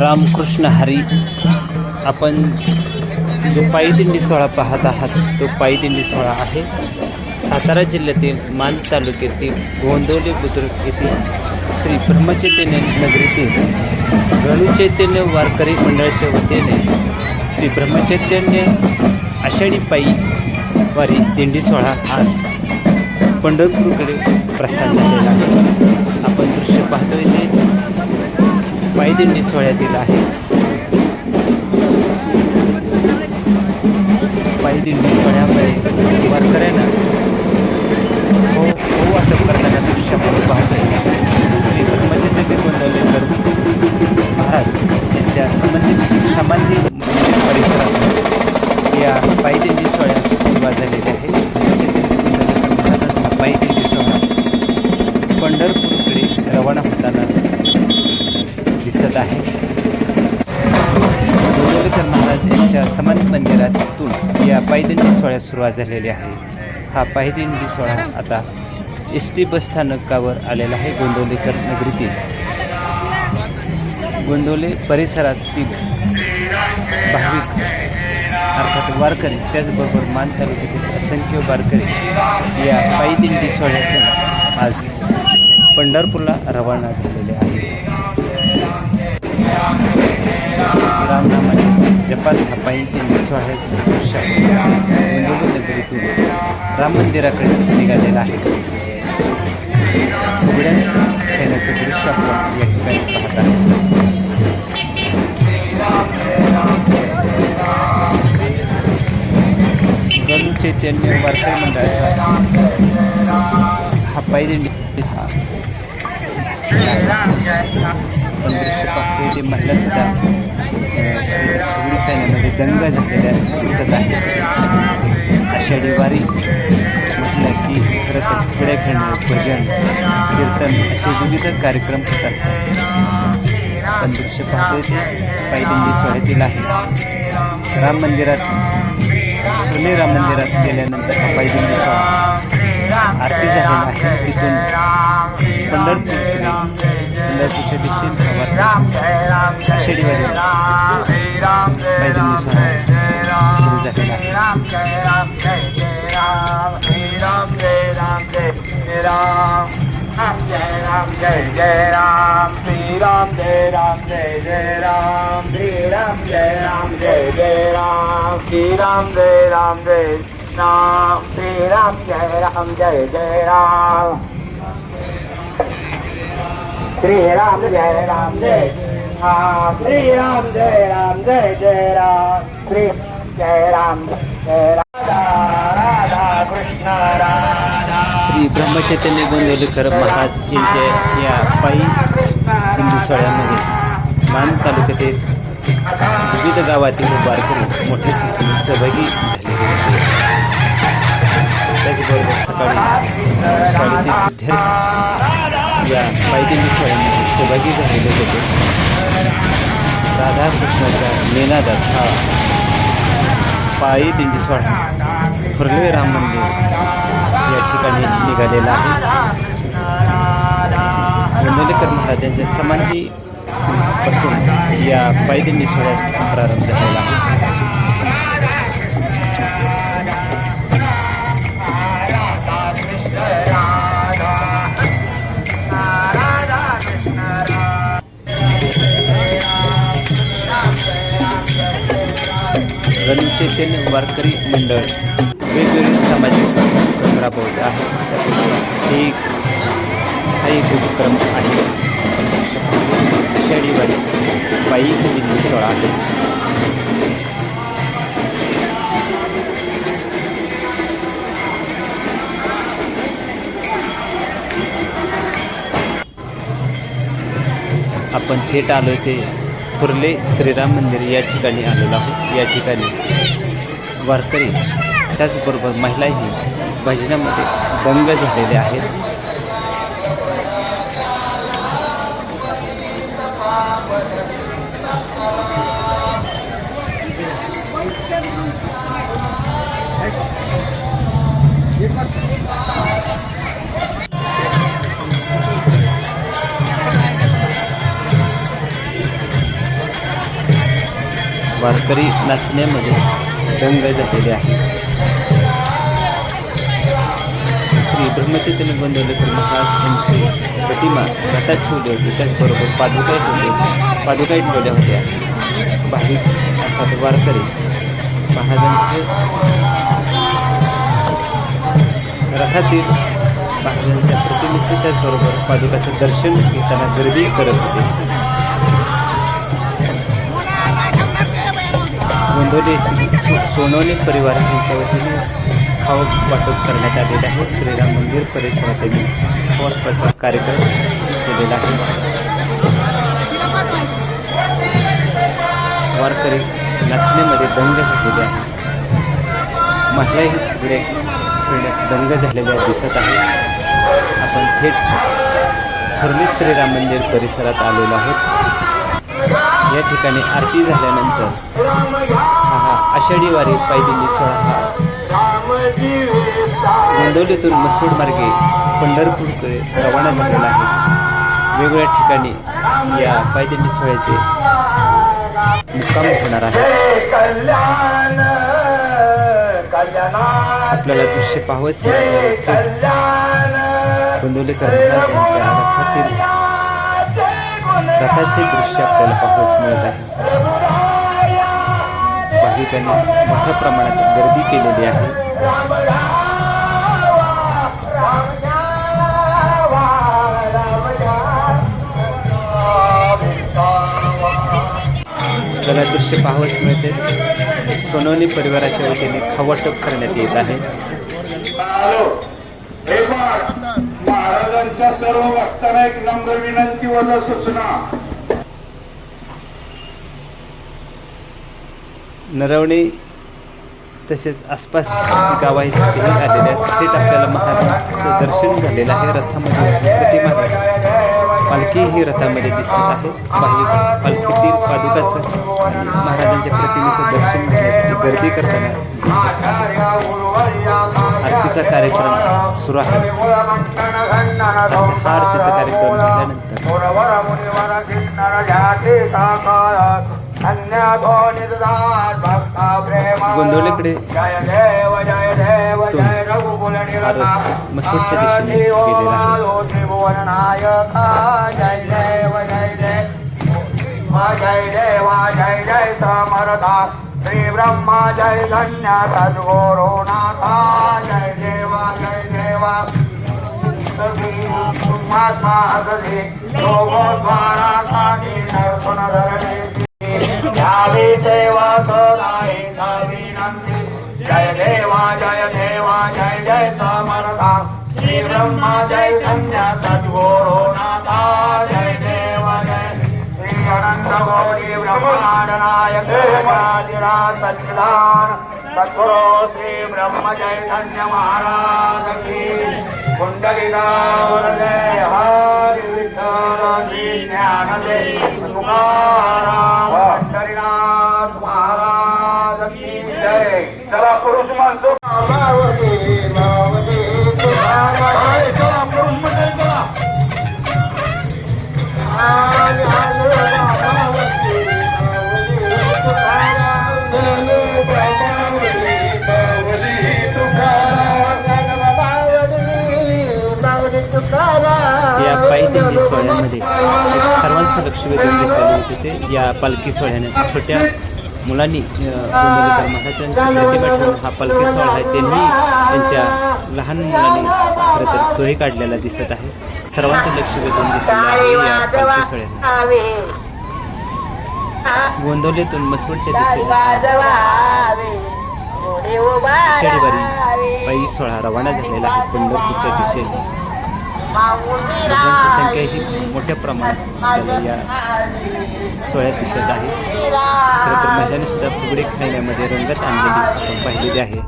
रामकृष्ण हरी. आपण जो पायी दिंडी सोहळा पाहत आहात तो पायी दिंडी सोहळा आहे सातारा जिल्ह्यातील मान तालुक्यातील गोंदवले बुद्रुक येथील श्री ब्रह्मचैतन्य नगरीतील गणू चैतन्य वारकरी मंडळाच्या वतीने श्री ब्रह्मचैतन्य आषाढी पायी वारी दिंडी सोहळा आज पंढरपूरकडे प्रस्थान झालेला आहे. आपण दृश्य पाहतोय ते पायी दिंडी सोहळ्यातील आहे. पायी दिंडी सोहळ्यामध्ये वारकऱ्यांना हो वाटप करताना दृश्य आपण पाहतोय. श्री ब्रह्मचैतन्य गोंदवलेकर महाराज यांच्या समाधी परिसरात या पायी दिंडी सोहळ्यास सुरुवात झालेली आहे. पायी दिंडी सोहळा पंढरपूरकडे रवाना होताना दिसत आहे. गोंदवलेकर महाराज यांच्या समाधी मंदिरातून या पायी दिंडी सोहळ्यास सुरुवात झालेली आहे. हा पायी दिंडी सोहळा आता एस.टी. बस स्थानकावर आलेला आहे. गोंदवलेकर नगरीतील गोंदवले परिसरातील भाविक अर्थात वारकरी त्याचबरोबर मान तालुक्यातील असंख्य वारकरी या पायी दिंडी सोहळ्यातून आज पंढरपूरला रवाना झालेले आहे. रामनामाच्या जपात हा पायी दिंडी सोहळ्याचं दृश्य गोंदवले नगरीतून राम मंदिराकडे निघालेलं आहे. फुगड्यात खेळण्याचं दृश्य आपण या ठिकाणी पाहत आहोत. गणू चैतन्य वारकरी मंडळाचा हा पायी दिंडी हा आपण दृश्य पाहतोय ते महिला सुद्धा फुगडी खेळण्यामध्ये दंग झालेल्या दिसत आहे. आषाढी वारी म्हटलं की खरं तर फुगड्या खेळणं भजन कीर्तन असे विविध कार्यक्रम होत असतात. आपण दृश्य पाहतोय ते पायी दिंडी सोहळ्यातील आहे. राम मंदिरात गेल्यानंतर हा पायी दिंडी सोहळा आरती झालेला आहे. तिथून पंढरपूरच्या दिशेने आषाढी वारी पायी दिंडी सोहळा सुरू झालेला आहे. जय राम जय राम श्री राम जय राम जय राम श्री राम जय राम जय राम श्री राम जय राम जय राम श्री राम जय राम जय राम श्री राम जय राम श्री राम जय राम जय राम श्री जय राम जय राधा कृष्ण राधा. श्री ब्रह्मचैतन्य गोंदवलेकर महाराज यांच्या या पायी दिंडी सोहळ्यामध्ये मान तालुक्यातील विविध गावातील वारकरी मोठ्या संख्येने सहभागी झालेले होते. त्याचबरोबर सकाळी शाळेतील विद्यार्थी या पायी दिंडी सोहळ्यामध्ये सहभागी झालेले होते. राधाकृष्णाच्या निनादात हा पायी दिंडी सोहळा थोरले राम मंदिर या ठिकाणी निघालेला आहे. गोंदवलेकर महाराज यांच्या समाधी पासून या पायी दिंडी सोहळ्यास प्रारंभ झालेला आहे. गणू चैतन्य वारकरी मंडळ वेगवेगळे सामाजिक उपक्रम राबवत आहे. हा एक उपक्रम आहे. आषाढी वारी पायी दिंडी सोहळा आहे. आपण थेट आलो ते थोरले श्रीराम मंदिर या ठिकाणी आलेलो आहोत. या ठिकाणी वारकरी त्याचबरोबर महिलाही भजनामध्ये दंग झालेले आहेत. वारकरी नाचण्यामध्ये दंग झालेले आहे. श्री ब्रह्मचैतन्य गोंदवलेकर महाराज यांची प्रतिमा रथात ठेवली होती. त्याचबरोबर पादुकाही ठेवल्या होत्या. भाविक अर्थात वारकरी महाराजांचे रथातील महाराजांच्या प्रतिमेचे त्याचबरोबर पादुकाचं दर्शन घेताना गर्दी करत होते. गोंदवले सोनवणे परिवार यांच्या वतीने खाऊ वाटप करण्यात आलेले आहे. श्रीराम मंदिर परिसरात त्यांनी वाटपाचा कार्यक्रम केलेला आहे. वारकरी नाचण्यामध्ये दंग झालेले आहे. महिलाही पुढे दंग झालेल्या दिसत आहे. आपण थेट थोरली श्रीराम मंदिर परिसरात आलेलो आहोत. या ठिकाणी आरती झाल्यानंतर हा आषाढी वारी पायदिंडी सोहळा हा गोंदवलीतून मसूड मार्गे पंढरपूरकडे रवाना झालेला आहे. वेगवेगळ्या ठिकाणी या पायदिंडी सोहळ्याचे मुक्काम होणार आहे. आपल्याला दृश्य पाहावंच गोंदवलेकर यांच्या रथाचे दृश्य आपल्याला पाहावयास मिळत आहे. भाविकांनी मोठ्या प्रमाणात गर्दी केलेली आहे. आपल्याला दृश्य पाहावयास मिळते. सोनवणे परिवाराच्या वतीने खावाटप करण्यात येत आहे. महाराजांच्या सर्व भक्तांना एक नम्र विनंती व सूचना. नरवणे तसेच आसपास गावाही आलेल्या थेट आपल्याला महाराजांचं दर्शन झालेलं आहे. रथामध्ये प्रतिमा पालखी ही रथामध्ये दिसत आहे. पालखीतील पादुकाचं आणि महाराजांच्या प्रतिमेचं दर्शन घेण्यासाठी गर्दी करताना आरतीचा कार्यक्रम सुरू आहे. हा आरतीचा कार्यक्रम झाल्यानंतर गोंदवलेकडे मसूडच्या दिशेने गेलेला आहे. श्री ब्रह्मा जय धन्य सद्गुरु नाथा जय देवा महात्मा अगदी लोगो द्वारा साठी नरसुन धरणे यावी सेवा सदाई विनंती. जय देवा जय जय समर्था श्री ब्रह्मा जय धन्य सद्गुरु नाथा जय देवा श्री अनंत गौरी ब्रह्मांड नायक सच्चिदान सद्गुरु श्री ब्रह्म चैतन्य महाराज की कुंडलिकावर जय हरि विठ्ठल श्री ज्ञानदेव तुकाराम पंढरीनाथ महाराज की जय. चला पुरुष माणसं या पायदिंडी सोहळ्यामध्ये सर्वांचं लक्ष वेधून घेतलेले होते. ते या पालखी सोहळ्याने छोट्या मुलांनी गोंदवलेकर महाराजांची प्रतिमा ठेवून हा पालखी सोहळा आहे त्यांनी त्यांच्या लहान मुलांनी खरं तर तोही काढलेला दिसत आहे. सर्वांचं लक्ष वेधून घेतलेलं आहे या पालखी सोहळ्याने. गोंदवलेतून मसूडच्या दिशेने आषाढी वारी पायी सोहळा रवाना झालेला आहे पंढरपूरच्या दिशेने. रुग्णांची संख्या ही मोठ्या प्रमाणात या सोहळ्यात दिसत आहे. खरं तर महिलांनी सुद्धा फुगडी खेळण्यामध्ये रंगत आणलेली आपण पाहिलेली आहे.